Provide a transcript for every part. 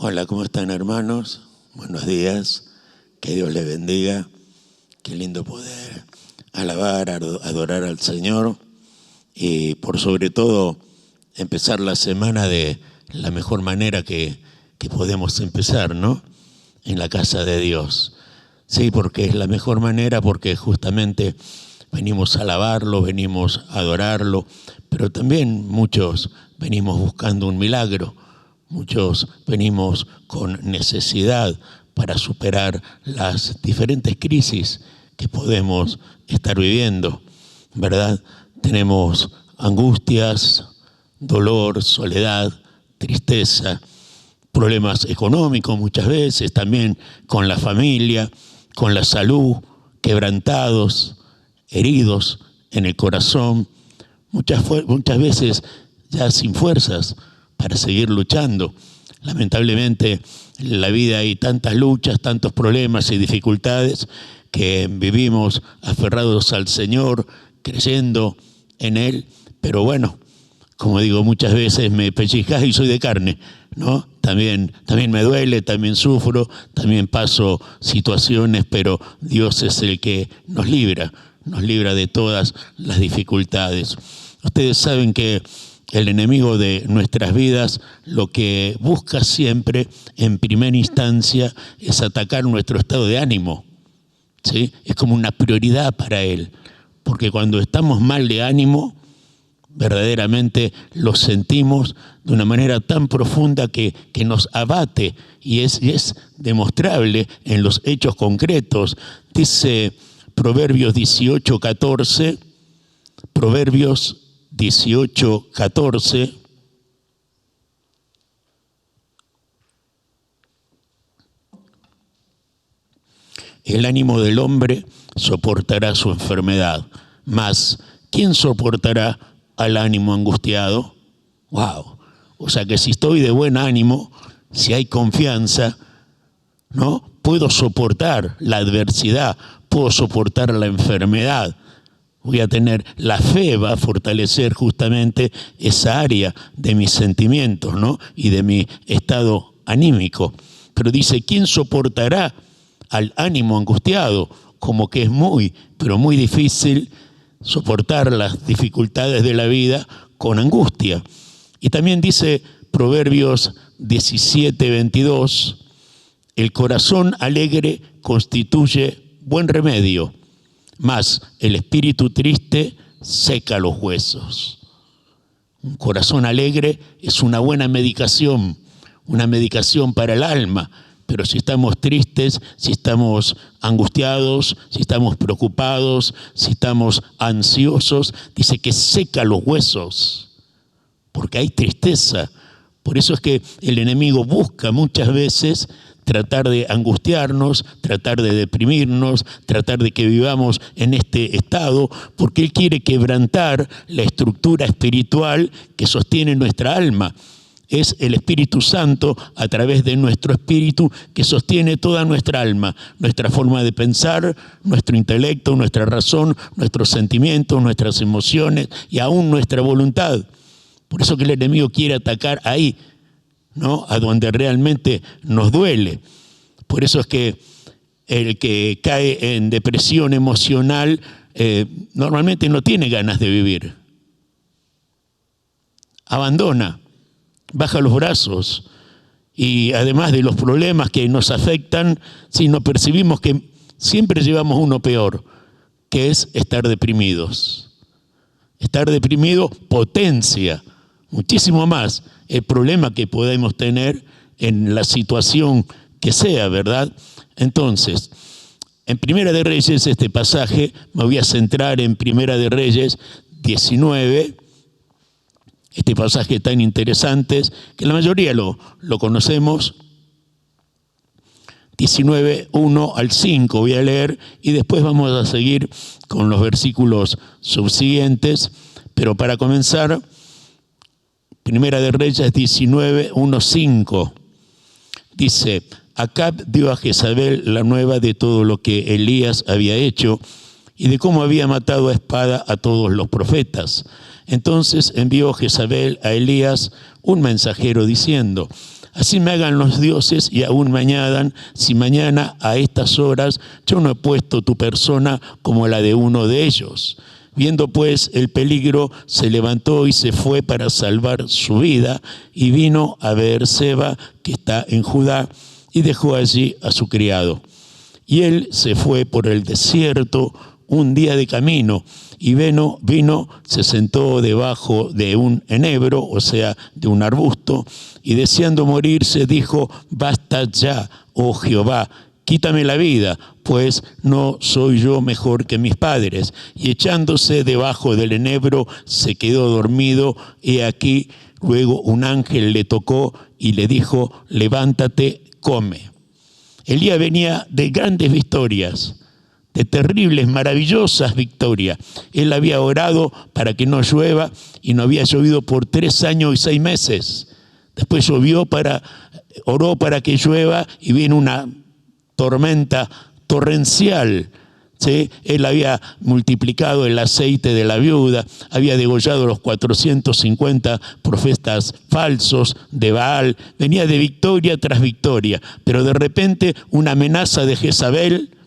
Hola, ¿cómo están, hermanos? Buenos días, que Dios les bendiga. Qué lindo poder alabar, adorar al Señor y por sobre todo empezar la semana de la mejor manera que podemos empezar, ¿no? En la casa de Dios. Sí, porque es la mejor manera, porque justamente venimos a alabarlo, venimos a adorarlo, pero también muchos venimos buscando un milagro. Muchos venimos con necesidad para superar las diferentes crisis que podemos estar viviendo, ¿verdad? Tenemos angustias, dolor, soledad, tristeza, problemas económicos muchas veces, también con la familia, con la salud, quebrantados, heridos en el corazón, muchas veces ya sin fuerzas para seguir luchando. Lamentablemente en la vida hay tantas luchas, tantos problemas y dificultades que vivimos aferrados al Señor, creyendo en Él, pero bueno, como digo, muchas veces me pellizcas y soy de carne, ¿no? También me duele, también sufro, también paso situaciones, pero Dios es el que nos libra de todas las dificultades. Ustedes saben que el enemigo de nuestras vidas lo que busca siempre, en primera instancia, es atacar nuestro estado de ánimo, ¿sí? Es como una prioridad para él, porque cuando estamos mal de ánimo, verdaderamente lo sentimos de una manera tan profunda que nos abate y es demostrable en los hechos concretos. Dice Proverbios 18:14, Proverbios 18:14. El ánimo del hombre soportará su enfermedad, mas ¿quién soportará al ánimo angustiado? ¡Wow! O sea que si estoy de buen ánimo, si hay confianza, ¿no? Puedo soportar la adversidad, puedo soportar la enfermedad. Voy a tener, la fe va a fortalecer justamente esa área de mis sentimientos, ¿no? Y de mi estado anímico. Pero dice, ¿quién soportará al ánimo angustiado? Como que es muy, pero muy difícil soportar las dificultades de la vida con angustia. Y también dice Proverbios 17:22, el corazón alegre constituye buen remedio, mas el espíritu triste seca los huesos. Un corazón alegre es una buena medicación para el alma, pero si estamos tristes, si estamos angustiados, si estamos preocupados, si estamos ansiosos, dice que seca los huesos, porque hay tristeza. Por eso es que el enemigo busca muchas veces tratar de angustiarnos, tratar de deprimirnos, tratar de que vivamos en este estado, porque él quiere quebrantar la estructura espiritual que sostiene nuestra alma. Es el Espíritu Santo a través de nuestro espíritu que sostiene toda nuestra alma, nuestra forma de pensar, nuestro intelecto, nuestra razón, nuestros sentimientos, nuestras emociones y aún nuestra voluntad. Por eso que el enemigo quiere atacar ahí, ¿no? A donde realmente nos duele. Por eso es que el que cae en depresión emocional normalmente no tiene ganas de vivir. Abandona, baja los brazos y además de los problemas que nos afectan, sí, nos percibimos que siempre llevamos uno peor, que es estar deprimidos. Estar deprimido potencia muchísimo más el problema que podemos tener en la situación que sea, ¿verdad? Entonces, en Primera de Reyes, este pasaje, me voy a centrar en Primera de Reyes 19, este pasaje tan interesante, que la mayoría lo conocemos, 19, 1 al 5 voy a leer, y después vamos a seguir con los versículos subsiguientes, pero para comenzar, Primera de Reyes 19, 1, 5. Dice, Acab dio a Jezabel la nueva de todo lo que Elías había hecho y de cómo había matado a espada a todos los profetas. Entonces envió Jezabel a Elías un mensajero diciendo, Así me hagan los dioses y aún me añadan, si mañana a estas horas yo no he puesto tu persona como la de uno de ellos. Viendo pues el peligro, se levantó y se fue para salvar su vida, y vino a Beerseba, que está en Judá, y dejó allí a su criado. Y él se fue por el desierto un día de camino, y vino, se sentó debajo de un enebro, o sea, de un arbusto, y deseando morirse dijo: basta ya, oh Jehová, quítame la vida, pues no soy yo mejor que mis padres. Y echándose debajo del enebro se quedó dormido, y aquí luego un ángel le tocó y le dijo: levántate, come. Elías venía de grandes victorias, de terribles, maravillosas victorias. Él había orado para que no llueva y no había llovido por 3 años y 6 meses. Después oró para que llueva y vino una tormenta torrencial. ¿Sí? Él había multiplicado el aceite de la viuda, había degollado los 450 profetas falsos de Baal, venía de victoria tras victoria, pero de repente una amenaza de Jezabel,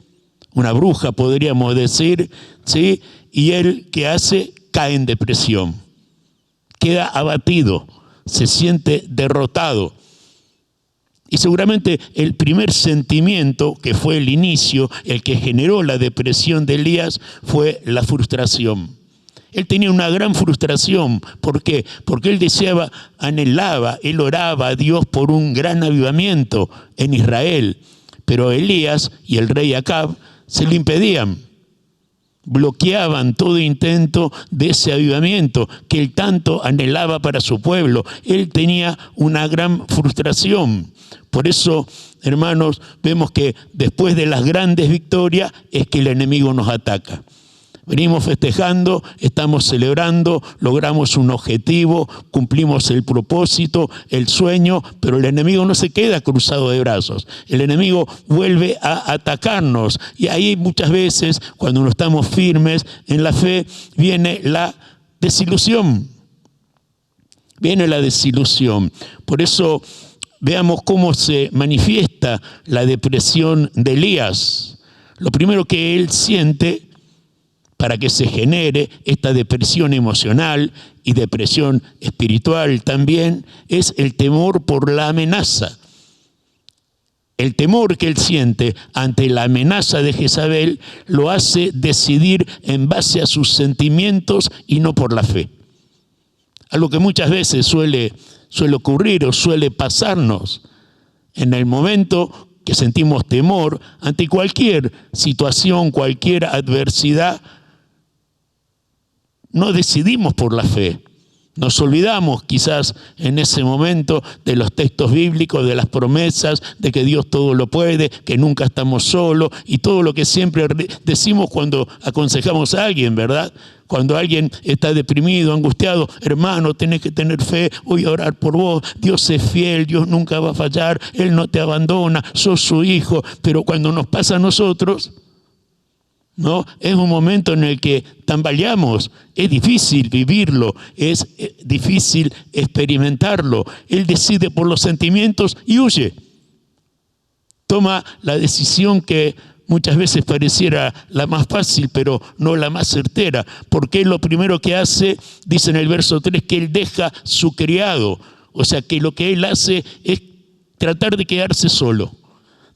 una bruja podríamos decir, ¿sí? Y él, ¿qué hace? Cae en depresión, queda abatido, se siente derrotado. Y seguramente el primer sentimiento, que fue el inicio, el que generó la depresión de Elías, fue la frustración. Él tenía una gran frustración. ¿Por qué? Porque él deseaba, anhelaba, él oraba a Dios por un gran avivamiento en Israel. Pero Elías y el rey Acab se lo impedían. Bloqueaban todo intento de ese avivamiento que él tanto anhelaba para su pueblo. Él tenía una gran frustración. Por eso, hermanos, vemos que después de las grandes victorias es que el enemigo nos ataca. Venimos festejando, estamos celebrando, logramos un objetivo, cumplimos el propósito, el sueño, pero el enemigo no se queda cruzado de brazos. El enemigo vuelve a atacarnos, y ahí muchas veces, cuando no estamos firmes en la fe, viene la desilusión. Viene la desilusión. Por eso veamos cómo se manifiesta la depresión de Elías. Lo primero que él siente, para que se genere esta depresión emocional y depresión espiritual también, es el temor por la amenaza. El temor que él siente ante la amenaza de Jezabel lo hace decidir en base a sus sentimientos y no por la fe. Algo que muchas veces suele ocurrir o suele pasarnos en el momento que sentimos temor ante cualquier situación, cualquier adversidad. No decidimos por la fe. Nos olvidamos quizás en ese momento de los textos bíblicos, de las promesas, de que Dios todo lo puede, que nunca estamos solos, y todo lo que siempre decimos cuando aconsejamos a alguien, ¿verdad? Cuando alguien está deprimido, angustiado: hermano, tenés que tener fe, voy a orar por vos, Dios es fiel, Dios nunca va a fallar, Él no te abandona, sos su hijo. Pero cuando nos pasa a nosotros, ¿no? Es un momento en el que tambaleamos, es difícil vivirlo, es difícil experimentarlo. Él decide por los sentimientos y huye. Toma la decisión que muchas veces pareciera la más fácil, pero no la más certera, porque lo primero que hace, dice en el verso 3, que él deja su criado. O sea, que lo que él hace es tratar de quedarse solo,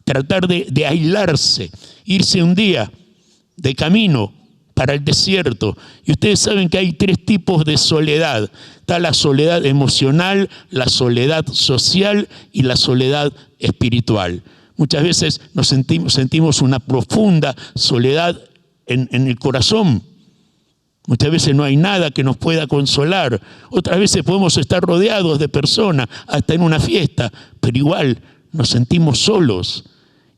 tratar de aislarse, irse un día de camino para el desierto. Y ustedes saben que hay 3 tipos de soledad. Está la soledad emocional, la soledad social y la soledad espiritual. Muchas veces nos sentimos una profunda soledad en el corazón. Muchas veces no hay nada que nos pueda consolar. Otras veces podemos estar rodeados de personas, hasta en una fiesta, pero igual nos sentimos solos.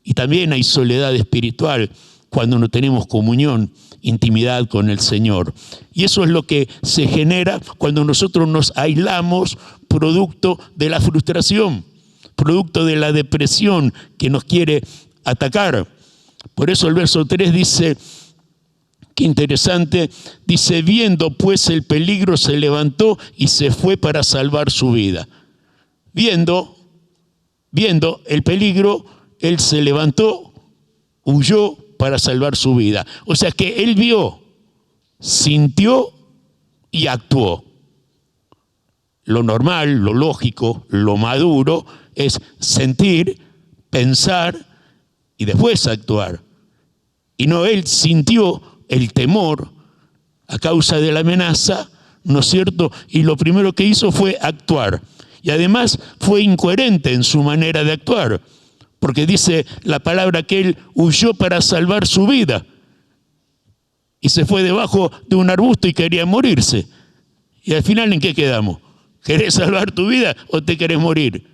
Y también hay soledad espiritual, cuando no tenemos comunión, intimidad con el Señor. Y eso es lo que se genera cuando nosotros nos aislamos, producto de la frustración, producto de la depresión que nos quiere atacar. Por eso el verso 3 dice, qué interesante, dice: viendo pues el peligro se levantó y se fue para salvar su vida. Viendo viendo el peligro, él se levantó, huyó para salvar su vida. O sea que él vio, sintió y actuó. Lo normal, lo lógico, lo maduro es sentir, pensar y después actuar. Y no, él sintió el temor a causa de la amenaza, ¿no es cierto? Y lo primero que hizo fue actuar. Y además fue incoherente en su manera de actuar, porque dice la palabra que él huyó para salvar su vida y se fue debajo de un arbusto y quería morirse. Y al final, ¿en qué quedamos? ¿Querés salvar tu vida o te querés morir?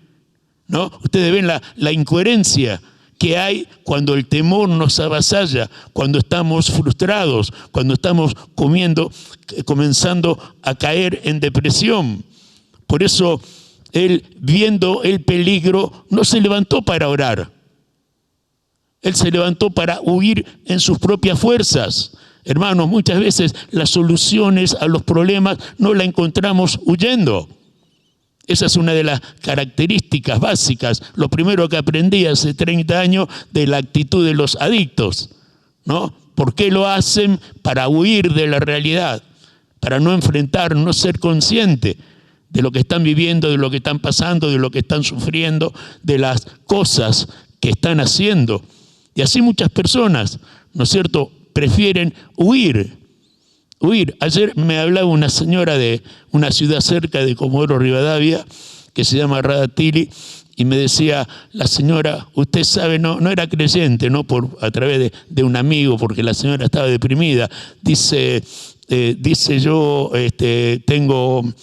¿No? Ustedes ven la incoherencia que hay cuando el temor nos avasalla, cuando estamos frustrados, cuando estamos comenzando a caer en depresión. Por eso él, viendo el peligro, no se levantó para orar. Él se levantó para huir en sus propias fuerzas. Hermanos, muchas veces las soluciones a los problemas no las encontramos huyendo. Esa es una de las características básicas. Lo primero que aprendí hace 30 años de la actitud de los adictos, ¿no? ¿Por qué lo hacen? Para huir de la realidad, para no enfrentar, no ser consciente de lo que están viviendo, de lo que están pasando, de lo que están sufriendo, de las cosas que están haciendo. Y así muchas personas, ¿no es cierto?, prefieren huir. Ayer me hablaba una señora de una ciudad cerca de Comodoro Rivadavia, que se llama Radatili, y me decía, la señora, usted sabe, no era creyente, no a través de un amigo, porque la señora estaba deprimida. Dice yo tengo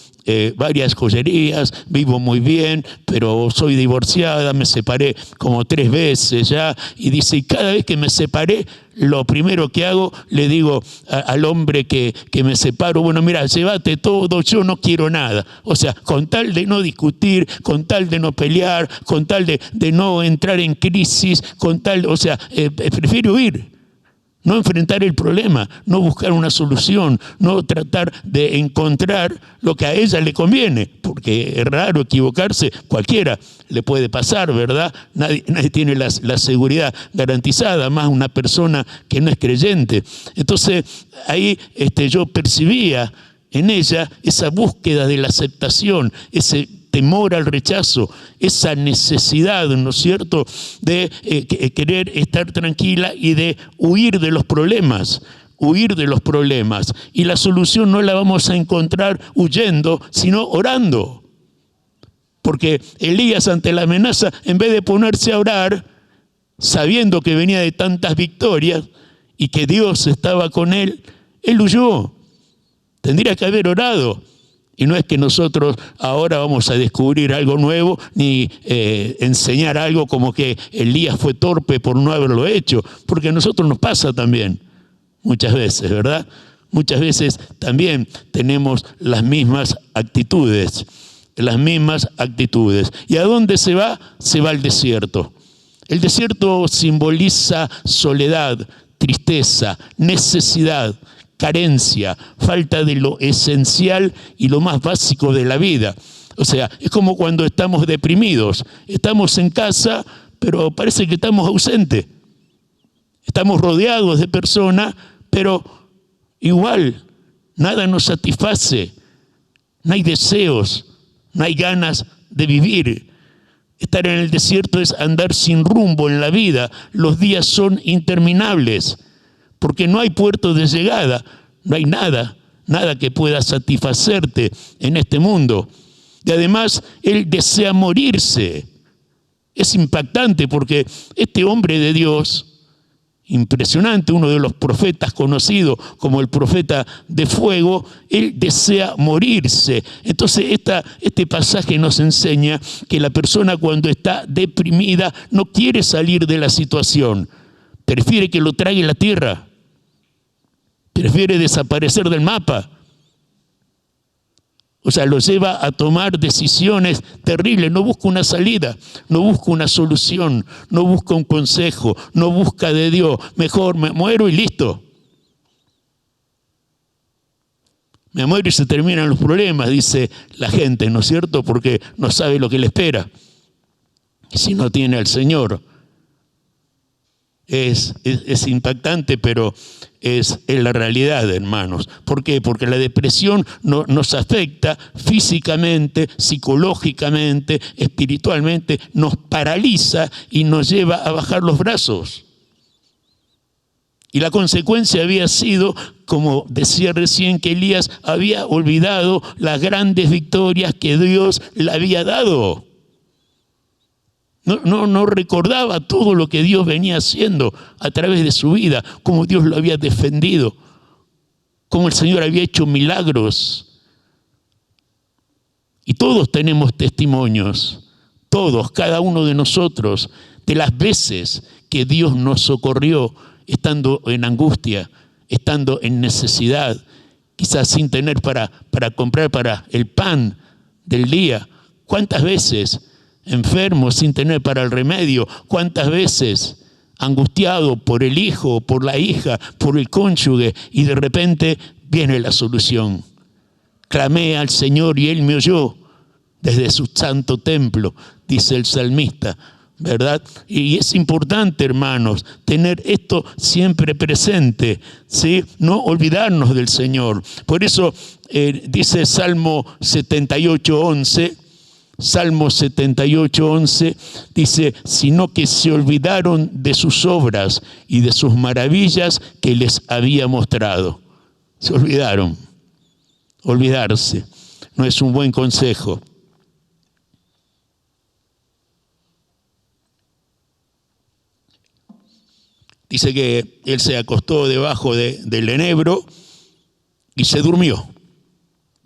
varias joyerías, vivo muy bien, pero soy divorciada, me separé como 3 veces ya, y dice, y cada vez que me separé, lo primero que hago, le digo al hombre que me separo, bueno, mira, llévate todo, yo no quiero nada. O sea, con tal de no discutir, con tal de no pelear, con tal de no entrar en crisis, prefiero huir. No enfrentar el problema, no buscar una solución, no tratar de encontrar lo que a ella le conviene, porque es raro equivocarse, cualquiera le puede pasar, ¿verdad? Nadie tiene la seguridad garantizada, más una persona que no es creyente. Entonces, ahí yo percibía en ella esa búsqueda de la aceptación, ese temor al rechazo, esa necesidad, ¿no es cierto?, de querer estar tranquila y de huir de los problemas. Y la solución no la vamos a encontrar huyendo, sino orando. Porque Elías, ante la amenaza, en vez de ponerse a orar, sabiendo que venía de tantas victorias y que Dios estaba con él huyó. Tendría que haber orado. Y no es que nosotros ahora vamos a descubrir algo nuevo ni enseñar algo como que Elías fue torpe por no haberlo hecho, porque a nosotros nos pasa también muchas veces, ¿verdad? Muchas veces también tenemos las mismas actitudes. ¿Y a dónde se va? Se va al desierto. El desierto simboliza soledad, tristeza, necesidad, carencia, falta de lo esencial y lo más básico de la vida. O sea, es como cuando estamos deprimidos. Estamos en casa, pero parece que estamos ausentes. Estamos rodeados de personas, pero igual, nada nos satisface. No hay deseos, no hay ganas de vivir. Estar en el desierto es andar sin rumbo en la vida. Los días son interminables. Porque no hay puerto de llegada, no hay nada que pueda satisfacerte en este mundo. Y además, él desea morirse. Es impactante porque este hombre de Dios, impresionante, uno de los profetas conocidos como el profeta de fuego, él desea morirse. Entonces, este pasaje nos enseña que la persona cuando está deprimida no quiere salir de la situación, prefiere que lo trague la tierra. Prefiere desaparecer del mapa. O sea, lo lleva a tomar decisiones terribles. No busca una salida, no busca una solución, no busca un consejo, no busca de Dios. Mejor me muero y listo. Me muero y se terminan los problemas, dice la gente, ¿no es cierto? Porque no sabe lo que le espera. que si no tiene al Señor. Es impactante, pero es la realidad, hermanos. ¿Por qué? Porque la depresión nos afecta físicamente, psicológicamente, espiritualmente, nos paraliza y nos lleva a bajar los brazos. Y la consecuencia había sido, como decía recién, que Elías había olvidado las grandes victorias que Dios le había dado. No recordaba todo lo que Dios venía haciendo a través de su vida, cómo Dios lo había defendido, cómo el Señor había hecho milagros. Y todos tenemos testimonios, todos, cada uno de nosotros, de las veces que Dios nos socorrió estando en angustia, estando en necesidad, quizás sin tener para comprar para el pan del día. ¿Cuántas veces enfermo sin tener para el remedio? ¿Cuántas veces angustiado por el hijo, por la hija, por el cónyuge, y de repente viene la solución? Clamé al Señor y Él me oyó desde su santo templo, dice el salmista, ¿verdad? Y es importante, hermanos, tener esto siempre presente, ¿sí? No olvidarnos del Señor. Por eso dice Salmo 78:11, Salmo 78:11 dice, sino que se olvidaron de sus obras y de sus maravillas que les había mostrado. Se olvidaron. Olvidarse no es un buen consejo. Dice que él se acostó debajo del enebro y se durmió.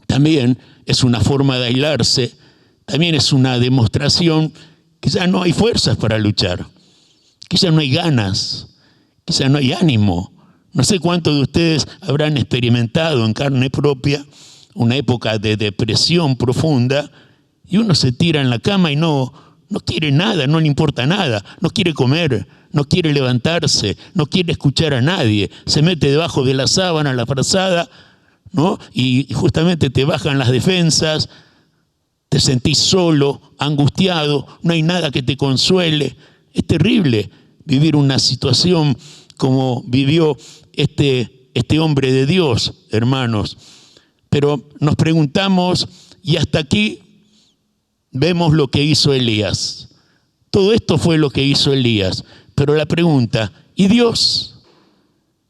También es una forma de aislarse. También es una demostración que ya no hay fuerzas para luchar, que ya no hay ganas, que ya no hay ánimo. No sé cuántos de ustedes habrán experimentado en carne propia una época de depresión profunda y uno se tira en la cama y no quiere nada, no le importa nada, no quiere comer, no quiere levantarse, no quiere escuchar a nadie, se mete debajo de la sábana, la frazada, ¿no? Y justamente te bajan las defensas. Te sentís solo, angustiado, no hay nada que te consuele. Es terrible vivir una situación como vivió este hombre de Dios, hermanos. Pero nos preguntamos, y hasta aquí vemos lo que hizo Elías. Todo esto fue lo que hizo Elías. Pero la pregunta, ¿y Dios?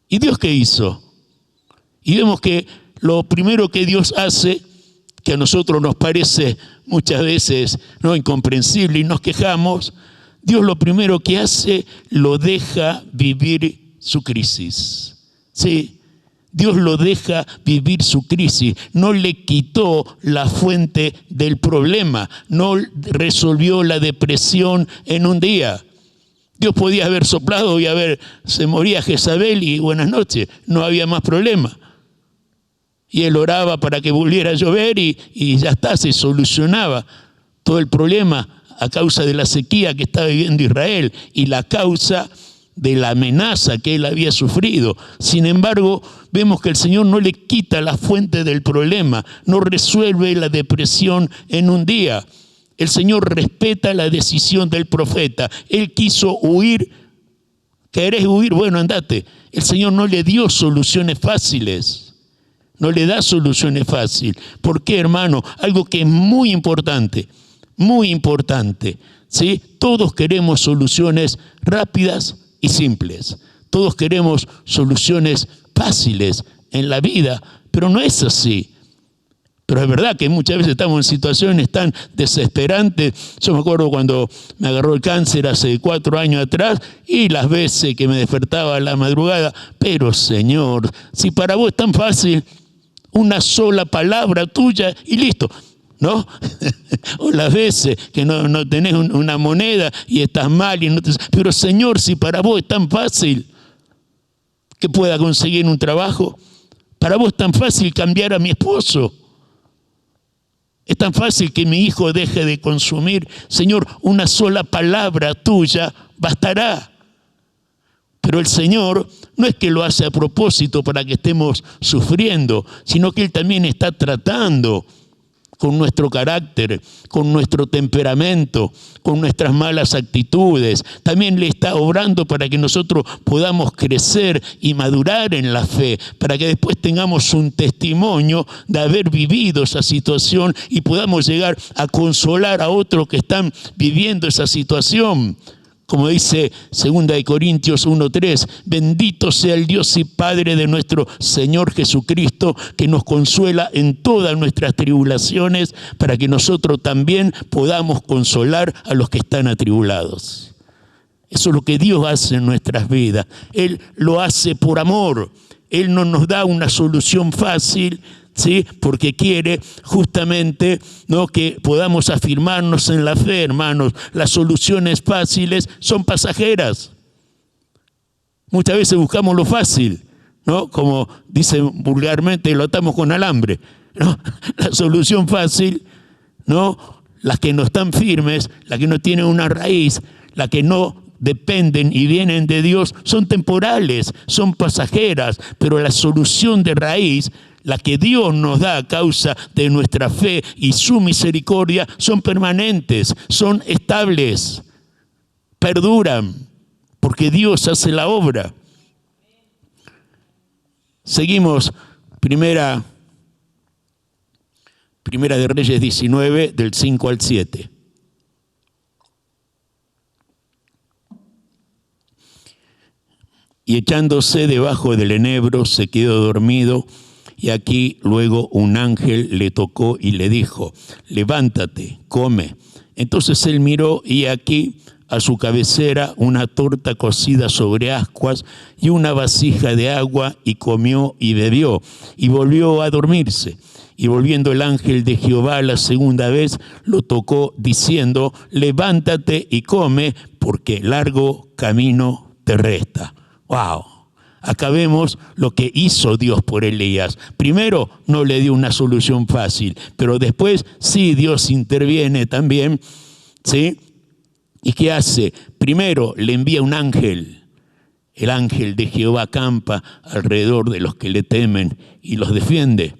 ¿Y Dios qué hizo? Y vemos que lo primero que Dios hace, que a nosotros nos parece muchas veces no incomprensible y nos quejamos, Dios lo primero que hace, lo deja vivir su crisis. Sí, Dios lo deja vivir su crisis. No le quitó la fuente del problema, no resolvió la depresión en un día. Dios podía haber soplado y se moría Jezabel y buenas noches, no había más problema. Y él oraba para que volviera a llover y ya está, se solucionaba todo el problema a causa de la sequía que estaba viviendo Israel y la causa de la amenaza que él había sufrido. Sin embargo, vemos que el Señor no le quita la fuente del problema, no resuelve la depresión en un día. El Señor respeta la decisión del profeta. Él quiso huir. ¿Querés huir? Bueno, andate. El Señor no le dio soluciones fáciles. No le da soluciones fáciles. ¿Por qué, hermano? Algo que es muy importante, ¿sí? Todos queremos soluciones rápidas y simples. Todos queremos soluciones fáciles en la vida, pero no es así. Pero es verdad que muchas veces estamos en situaciones tan desesperantes. Yo me acuerdo cuando me agarró el cáncer hace 4 años atrás y las veces que me despertaba a la madrugada. Pero Señor, si para vos es tan fácil, una sola palabra tuya y listo, ¿no? O las veces que no tenés una moneda y estás mal. Pero Señor, si para vos es tan fácil que pueda conseguir un trabajo, para vos es tan fácil cambiar a mi esposo. Es tan fácil que mi hijo deje de consumir. Señor, una sola palabra tuya bastará. Pero el Señor no es que lo hace a propósito para que estemos sufriendo, sino que Él también está tratando con nuestro carácter, con nuestro temperamento, con nuestras malas actitudes. También le está obrando para que nosotros podamos crecer y madurar en la fe, para que después tengamos un testimonio de haber vivido esa situación y podamos llegar a consolar a otros que están viviendo esa situación. Como dice 2 Corintios 1:3, bendito sea el Dios y Padre de nuestro Señor Jesucristo, que nos consuela en todas nuestras tribulaciones, para que nosotros también podamos consolar a los que están atribulados. Eso es lo que Dios hace en nuestras vidas. Él lo hace por amor. Él no nos da una solución fácil, ¿sí? Porque quiere justamente, ¿no?, que podamos afirmarnos en la fe, hermanos. Las soluciones fáciles son pasajeras. Muchas veces buscamos lo fácil, ¿no? Como dicen vulgarmente, lo atamos con alambre, ¿no? La solución fácil, ¿no?, las que no están firmes, las que no tienen una raíz, las que no dependen y vienen de Dios, son temporales, son pasajeras, pero la solución de raíz, la que Dios nos da a causa de nuestra fe y su misericordia, son permanentes, son estables, perduran, porque Dios hace la obra. Seguimos, Primera de Reyes 19, del 5 al 7. Y echándose debajo del enebro, se quedó dormido, y aquí luego un ángel le tocó y le dijo, levántate, come. Entonces él miró, y aquí a su cabecera una torta cocida sobre ascuas y una vasija de agua, y comió y bebió, y volvió a dormirse. Y volviendo el ángel de Jehová la segunda vez, lo tocó diciendo, levántate y come, porque largo camino te resta. ¡Wow! Acá vemos lo que hizo Dios por Elías. Primero no le dio una solución fácil, pero después sí Dios interviene también, ¿sí? ¿Y qué hace? Primero le envía un ángel. El ángel de Jehová acampa alrededor de los que le temen y los defiende.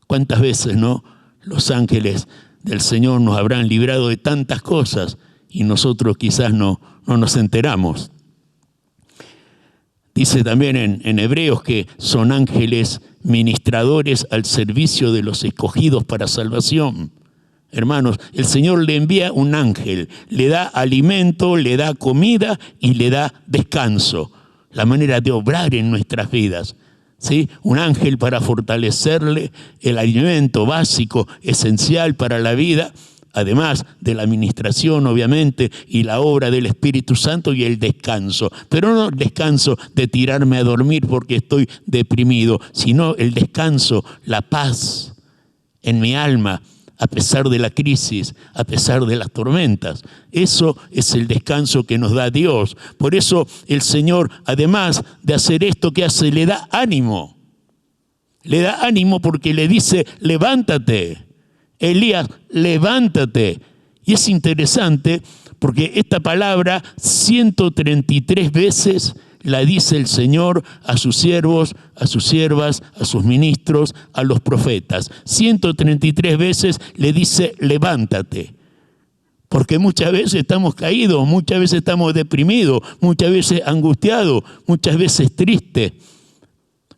¿Cuántas veces, no, los ángeles del Señor nos habrán librado de tantas cosas y nosotros quizás no nos enteramos? Dice también en Hebreos que son ángeles ministradores al servicio de los escogidos para salvación. Hermanos, el Señor le envía un ángel, le da alimento, le da comida y le da descanso. La manera de obrar en nuestras vidas, ¿sí? Un ángel para fortalecerle el alimento básico, esencial para la vida, además de la administración, obviamente, y la obra del Espíritu Santo y el descanso. Pero no el descanso de tirarme a dormir porque estoy deprimido, sino el descanso, la paz en mi alma, a pesar de la crisis, a pesar de las tormentas. Eso es el descanso que nos da Dios. Por eso el Señor, además de hacer esto que hace, le da ánimo. Le da ánimo porque le dice, levántate. Elías, levántate. Y es interesante porque esta palabra 133 veces la dice el Señor a sus siervos, a sus siervas, a sus ministros, a los profetas. 133 veces le dice, levántate. Porque muchas veces estamos caídos, muchas veces estamos deprimidos, muchas veces angustiados, muchas veces tristes.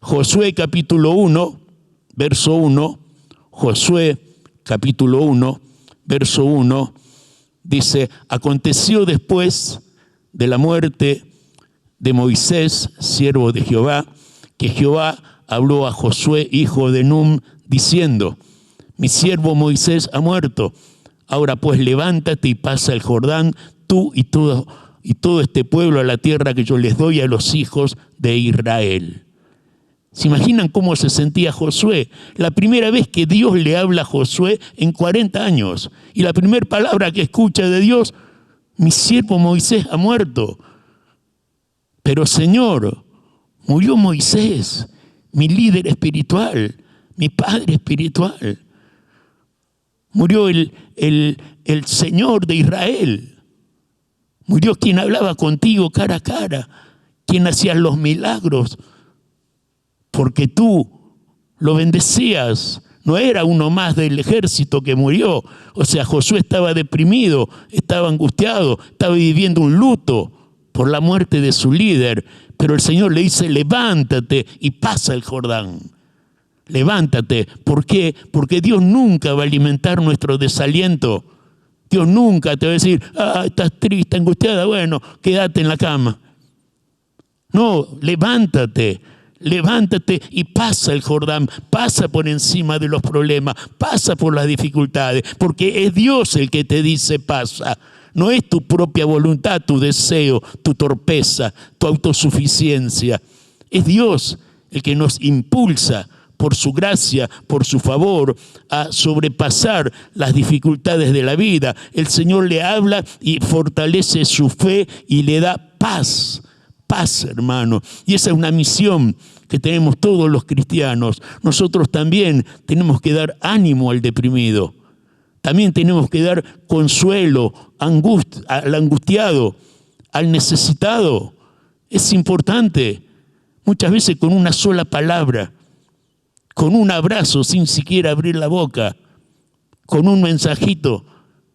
Josué capítulo 1, verso 1, Josué capítulo 1, verso 1, dice, aconteció después de la muerte de Moisés, siervo de Jehová, que Jehová habló a Josué, hijo de Nun, diciendo, mi siervo Moisés ha muerto, ahora pues levántate y pasa el Jordán, tú y todo este pueblo a la tierra que yo les doy a los hijos de Israel. ¿Se imaginan cómo se sentía Josué? La primera vez que Dios le habla a Josué en 40 años. Y la primera palabra que escucha de Dios, mi siervo Moisés ha muerto. Pero Señor, murió Moisés, mi líder espiritual, mi padre espiritual. Murió el Señor de Israel. Murió quien hablaba contigo cara a cara, quien hacía los milagros, porque tú lo bendecías, no era uno más del ejército que murió. O sea, Josué estaba deprimido, estaba angustiado, estaba viviendo un luto por la muerte de su líder. Pero el Señor le dice, levántate y pasa el Jordán. Levántate. ¿Por qué? Porque Dios nunca va a alimentar nuestro desaliento. Dios nunca te va a decir, estás triste, angustiada, bueno, quédate en la cama. No, levántate. Levántate y pasa el Jordán, pasa por encima de los problemas, pasa por las dificultades, porque es Dios el que te dice pasa. No es tu propia voluntad, tu deseo, tu torpeza, tu autosuficiencia. Es Dios el que nos impulsa por su gracia, por su favor, a sobrepasar las dificultades de la vida. El Señor le habla y fortalece su fe y le da paz. Paz, hermano. Y esa es una misión que tenemos todos los cristianos. Nosotros también tenemos que dar ánimo al deprimido. También tenemos que dar consuelo al angustiado, al necesitado. Es importante. Muchas veces con una sola palabra, con un abrazo sin siquiera abrir la boca, con un mensajito,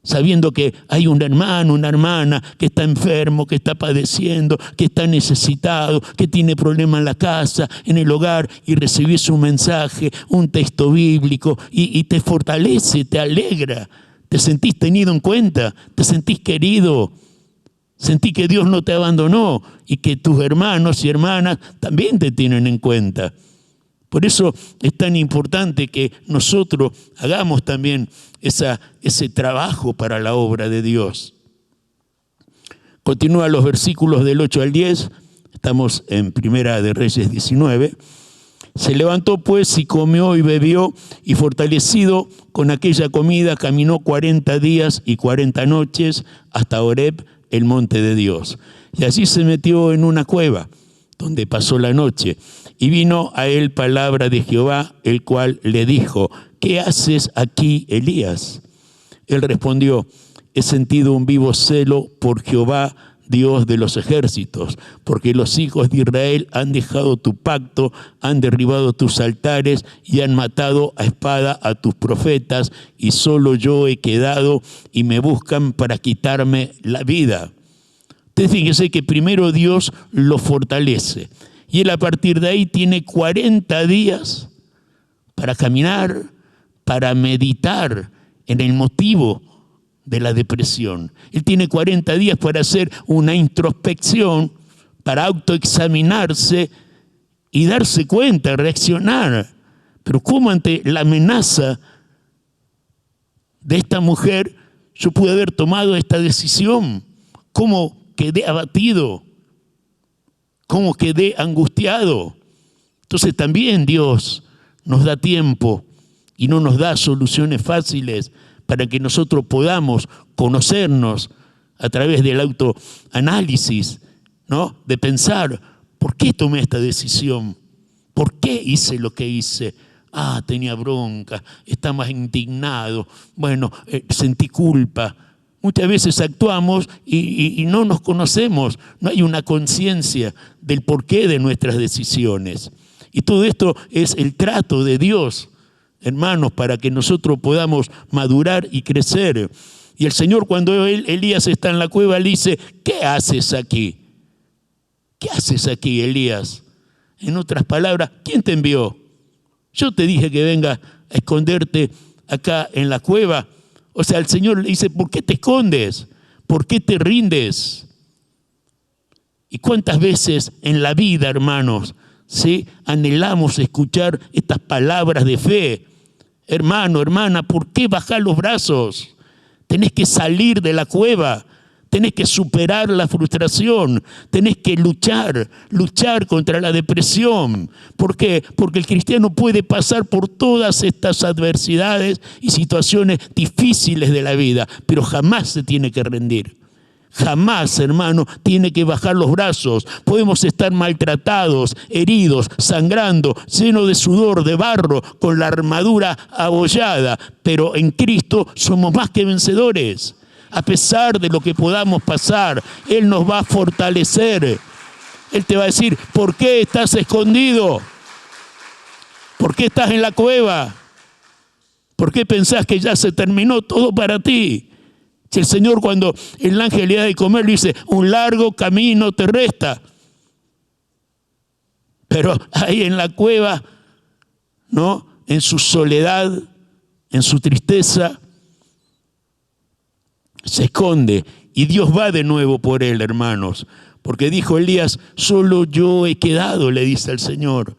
sabiendo que hay un hermano, una hermana que está enfermo, que está padeciendo, que está necesitado, que tiene problemas en la casa, en el hogar, y recibís un mensaje, un texto bíblico, y te fortalece, te alegra, te sentís tenido en cuenta, te sentís querido, sentís que Dios no te abandonó y que tus hermanos y hermanas también te tienen en cuenta. Por eso es tan importante que nosotros hagamos también ese trabajo para la obra de Dios. Continúa los versículos del 8 al 10, estamos en Primera de Reyes 19. Se levantó pues y comió y bebió, y fortalecido con aquella comida caminó 40 días y 40 noches hasta Horeb, el monte de Dios. Y allí se metió en una cueva, donde pasó la noche. Y vino a él palabra de Jehová, el cual le dijo, ¿qué haces aquí, Elías? Él respondió, he sentido un vivo celo por Jehová, Dios de los ejércitos, porque los hijos de Israel han dejado tu pacto, han derribado tus altares y han matado a espada a tus profetas, y solo yo he quedado y me buscan para quitarme la vida. Entonces fíjense que primero Dios lo fortalece. Y él a partir de ahí tiene 40 días para caminar, para meditar en el motivo de la depresión. Él tiene 40 días para hacer una introspección, para autoexaminarse y darse cuenta, reaccionar. Pero ¿cómo ante la amenaza de esta mujer yo pude haber tomado esta decisión? ¿Cómo quedé abatido? ¿Cómo quedé angustiado? Entonces también Dios nos da tiempo y no nos da soluciones fáciles para que nosotros podamos conocernos a través del autoanálisis, ¿no? De pensar, ¿por qué tomé esta decisión? ¿Por qué hice lo que hice? Tenía bronca, estaba más indignado, bueno, sentí culpa. Muchas veces actuamos y no nos conocemos, no hay una conciencia del porqué de nuestras decisiones. Y todo esto es el trato de Dios, hermanos, para que nosotros podamos madurar y crecer. Y el Señor, cuando Elías está en la cueva, le dice, ¿qué haces aquí? ¿Qué haces aquí, Elías? En otras palabras, ¿quién te envió? Yo te dije que venga a esconderte acá en la cueva. O sea, el Señor le dice, ¿por qué te escondes? ¿Por qué te rindes? ¿Y cuántas veces en la vida, hermanos, ¿sí? Anhelamos escuchar estas palabras de fe? Hermano, hermana, ¿por qué bajar los brazos? Tenés que salir de la cueva, tenés que superar la frustración, tenés que luchar contra la depresión. ¿Por qué? Porque el cristiano puede pasar por todas estas adversidades y situaciones difíciles de la vida, pero jamás se tiene que rendir. Jamás, hermano, tiene que bajar los brazos. Podemos estar maltratados, heridos, sangrando, llenos de sudor, de barro, con la armadura abollada, pero en Cristo somos más que vencedores. A pesar de lo que podamos pasar, Él nos va a fortalecer. Él te va a decir, ¿por qué estás escondido? ¿Por qué estás en la cueva? ¿Por qué pensás que ya se terminó todo para ti? Si el Señor, cuando el ángel le da de comer, le dice, un largo camino te resta. Pero ahí en la cueva, ¿no?, en su soledad, en su tristeza, se esconde. Y Dios va de nuevo por él, hermanos. Porque dijo Elías, solo yo he quedado, le dice al Señor.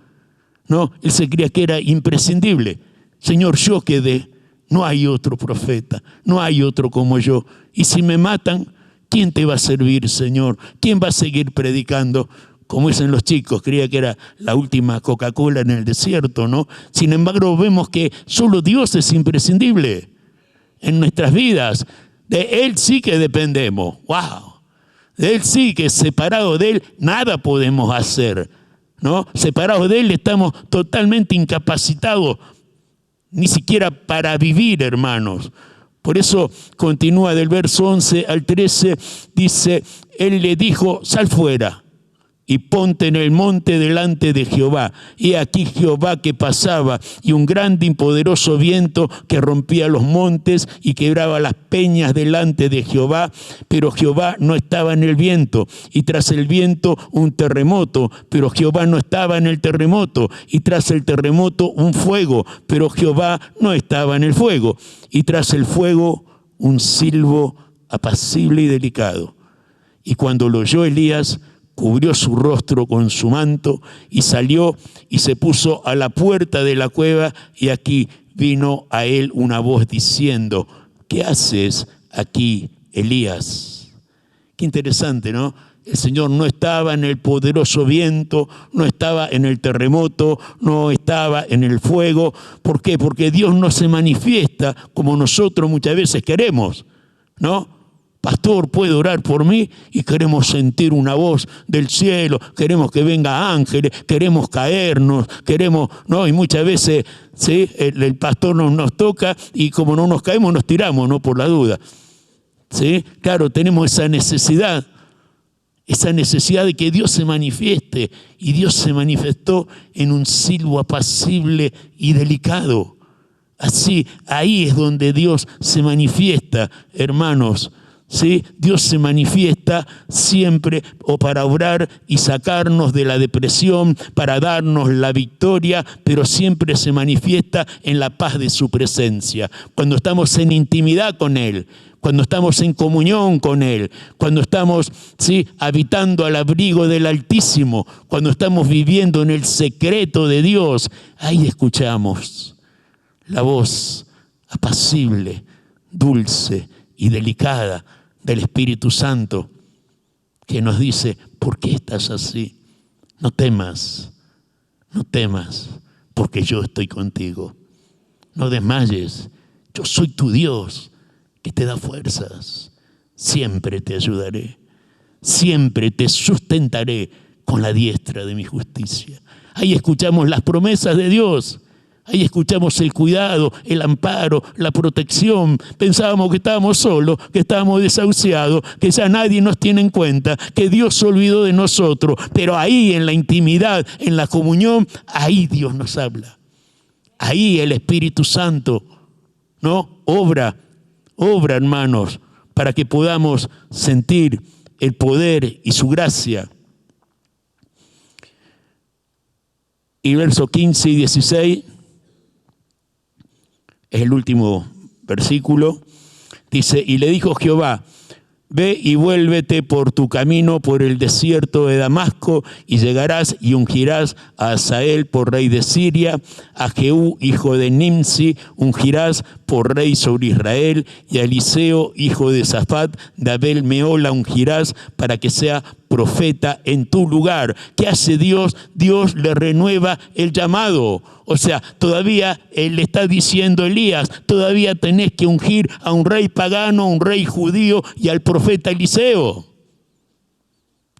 No, él se creía que era imprescindible. Señor, yo quedé. No hay otro profeta, no hay otro como yo. Y si me matan, ¿quién te va a servir, Señor? ¿Quién va a seguir predicando? Como dicen los chicos, creía que era la última Coca-Cola en el desierto, ¿no? Sin embargo, vemos que solo Dios es imprescindible en nuestras vidas. De Él sí que dependemos. ¡Wow! De Él sí que separado de Él nada podemos hacer, ¿no? Separados de Él estamos totalmente incapacitados, ni siquiera para vivir, hermanos. Por eso continúa del verso 11 al 13, dice, Él le dijo, sal fuera y ponte en el monte delante de Jehová. Y aquí Jehová que pasaba, y un grande y poderoso viento que rompía los montes y quebraba las peñas delante de Jehová. Pero Jehová no estaba en el viento, y tras el viento un terremoto, pero Jehová no estaba en el terremoto, y tras el terremoto un fuego, pero Jehová no estaba en el fuego, y tras el fuego un silbo apacible y delicado. Y cuando lo oyó Elías, cubrió su rostro con su manto y salió y se puso a la puerta de la cueva, y aquí vino a él una voz diciendo, ¿qué haces aquí, Elías? Qué interesante, ¿no? El Señor no estaba en el poderoso viento, no estaba en el terremoto, no estaba en el fuego. ¿Por qué? Porque Dios no se manifiesta como nosotros muchas veces queremos, ¿no? Pastor, ¿puede orar por mí? Y queremos sentir una voz del cielo, queremos que venga ángeles, queremos caernos, queremos, ¿no? Y muchas veces, ¿sí?, el pastor nos toca y como no nos caemos nos tiramos, ¿no?, por la duda. ¿Sí? Claro, tenemos esa necesidad de que Dios se manifieste, y Dios se manifestó en un silbo apacible y delicado. Así, ahí es donde Dios se manifiesta, hermanos. ¿Sí? Dios se manifiesta siempre o para obrar y sacarnos de la depresión, para darnos la victoria, pero siempre se manifiesta en la paz de su presencia. Cuando estamos en intimidad con Él, cuando estamos en comunión con Él, cuando estamos, ¿sí?, habitando al abrigo del Altísimo, cuando estamos viviendo en el secreto de Dios, ahí escuchamos la voz apacible, dulce y delicada del Espíritu Santo, que nos dice, ¿por qué estás así? No temas, porque yo estoy contigo. No desmayes, yo soy tu Dios, que te da fuerzas. Siempre te ayudaré, siempre te sustentaré con la diestra de mi justicia. Ahí escuchamos las promesas de Dios. Ahí escuchamos el cuidado, el amparo, la protección. Pensábamos que estábamos solos, que estábamos desahuciados, que ya nadie nos tiene en cuenta, que Dios se olvidó de nosotros. Pero ahí en la intimidad, en la comunión, ahí Dios nos habla. Ahí el Espíritu Santo, ¿no?, obra, hermanos, para que podamos sentir el poder y su gracia. Y versos 15 y 16... es el último versículo. Dice, y le dijo Jehová, ve y vuélvete por tu camino por el desierto de Damasco, y llegarás y ungirás a Hazael por rey de Siria, a Jehú hijo de Nimsi ungirás por rey sobre Israel, y a Eliseo hijo de Safat de Abel Meola ungirás para que sea profeta en tu lugar. ¿Qué hace Dios? Dios le renueva el llamado. O sea, todavía él le está diciendo a Elías, todavía tenés que ungir a un rey pagano, a un rey judío y al profeta Eliseo.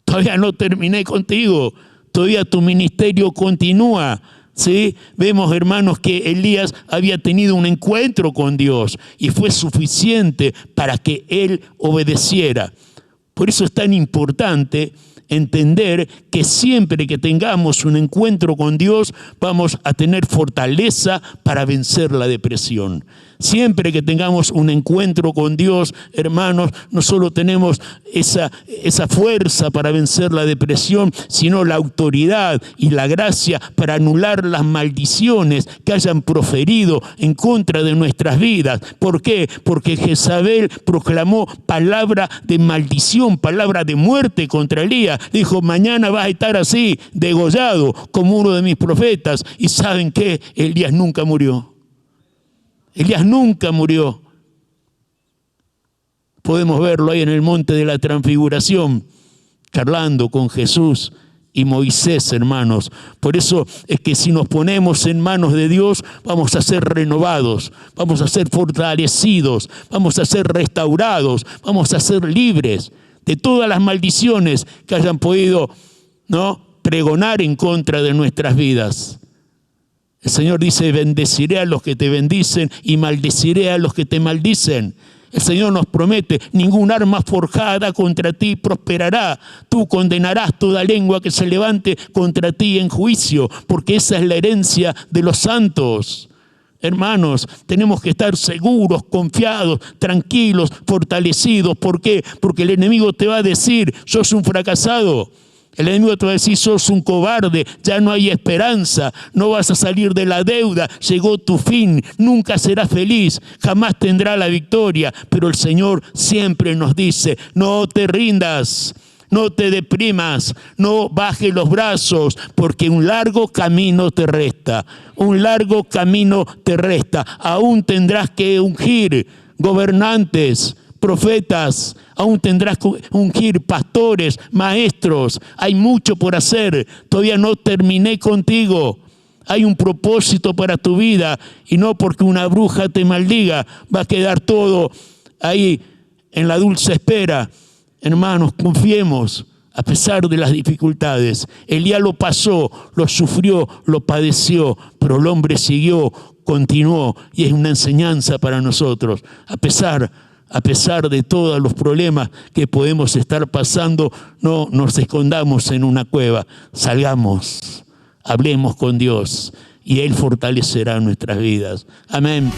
Todavía no terminé contigo, todavía tu ministerio continúa. ¿Sí? Vemos, hermanos, que Elías había tenido un encuentro con Dios y fue suficiente para que él obedeciera. Por eso es tan importante entender que siempre que tengamos un encuentro con Dios, vamos a tener fortaleza para vencer la depresión. Siempre que tengamos un encuentro con Dios, hermanos, no solo tenemos esa fuerza para vencer la depresión, sino la autoridad y la gracia para anular las maldiciones que hayan proferido en contra de nuestras vidas. ¿Por qué? Porque Jezabel proclamó palabra de maldición, palabra de muerte contra Elías. Dijo, mañana vas a estar así, degollado, como uno de mis profetas. ¿Y saben qué? Elías nunca murió. Elías nunca murió. Podemos verlo ahí en el monte de la Transfiguración, charlando con Jesús y Moisés, hermanos. Por eso es que si nos ponemos en manos de Dios, vamos a ser renovados, vamos a ser fortalecidos, vamos a ser restaurados, vamos a ser libres de todas las maldiciones que hayan podido, ¿no?, pregonar en contra de nuestras vidas. El Señor dice, bendeciré a los que te bendicen y maldeciré a los que te maldicen. El Señor nos promete, ningún arma forjada contra ti prosperará. Tú condenarás toda lengua que se levante contra ti en juicio, porque esa es la herencia de los santos. Hermanos, tenemos que estar seguros, confiados, tranquilos, fortalecidos. ¿Por qué? Porque el enemigo te va a decir, sos un fracasado. El enemigo te va a decir, sos un cobarde, ya no hay esperanza, no vas a salir de la deuda, llegó tu fin, nunca serás feliz, jamás tendrás la victoria. Pero el Señor siempre nos dice, no te rindas, no te deprimas, no bajes los brazos, porque un largo camino te resta, un largo camino te resta. Aún tendrás que ungir gobernantes, profetas, aún tendrás que ungir pastores, maestros. Hay mucho por hacer, todavía no terminé contigo. Hay un propósito para tu vida y no porque una bruja te maldiga va a quedar todo ahí en la dulce espera. Hermanos, confiemos a pesar de las dificultades. Elías lo pasó, lo sufrió, lo padeció, pero el hombre siguió, continuó, y es una enseñanza para nosotros. A pesar de todos los problemas que podemos estar pasando, no nos escondamos en una cueva, salgamos, hablemos con Dios y Él fortalecerá nuestras vidas. Amén.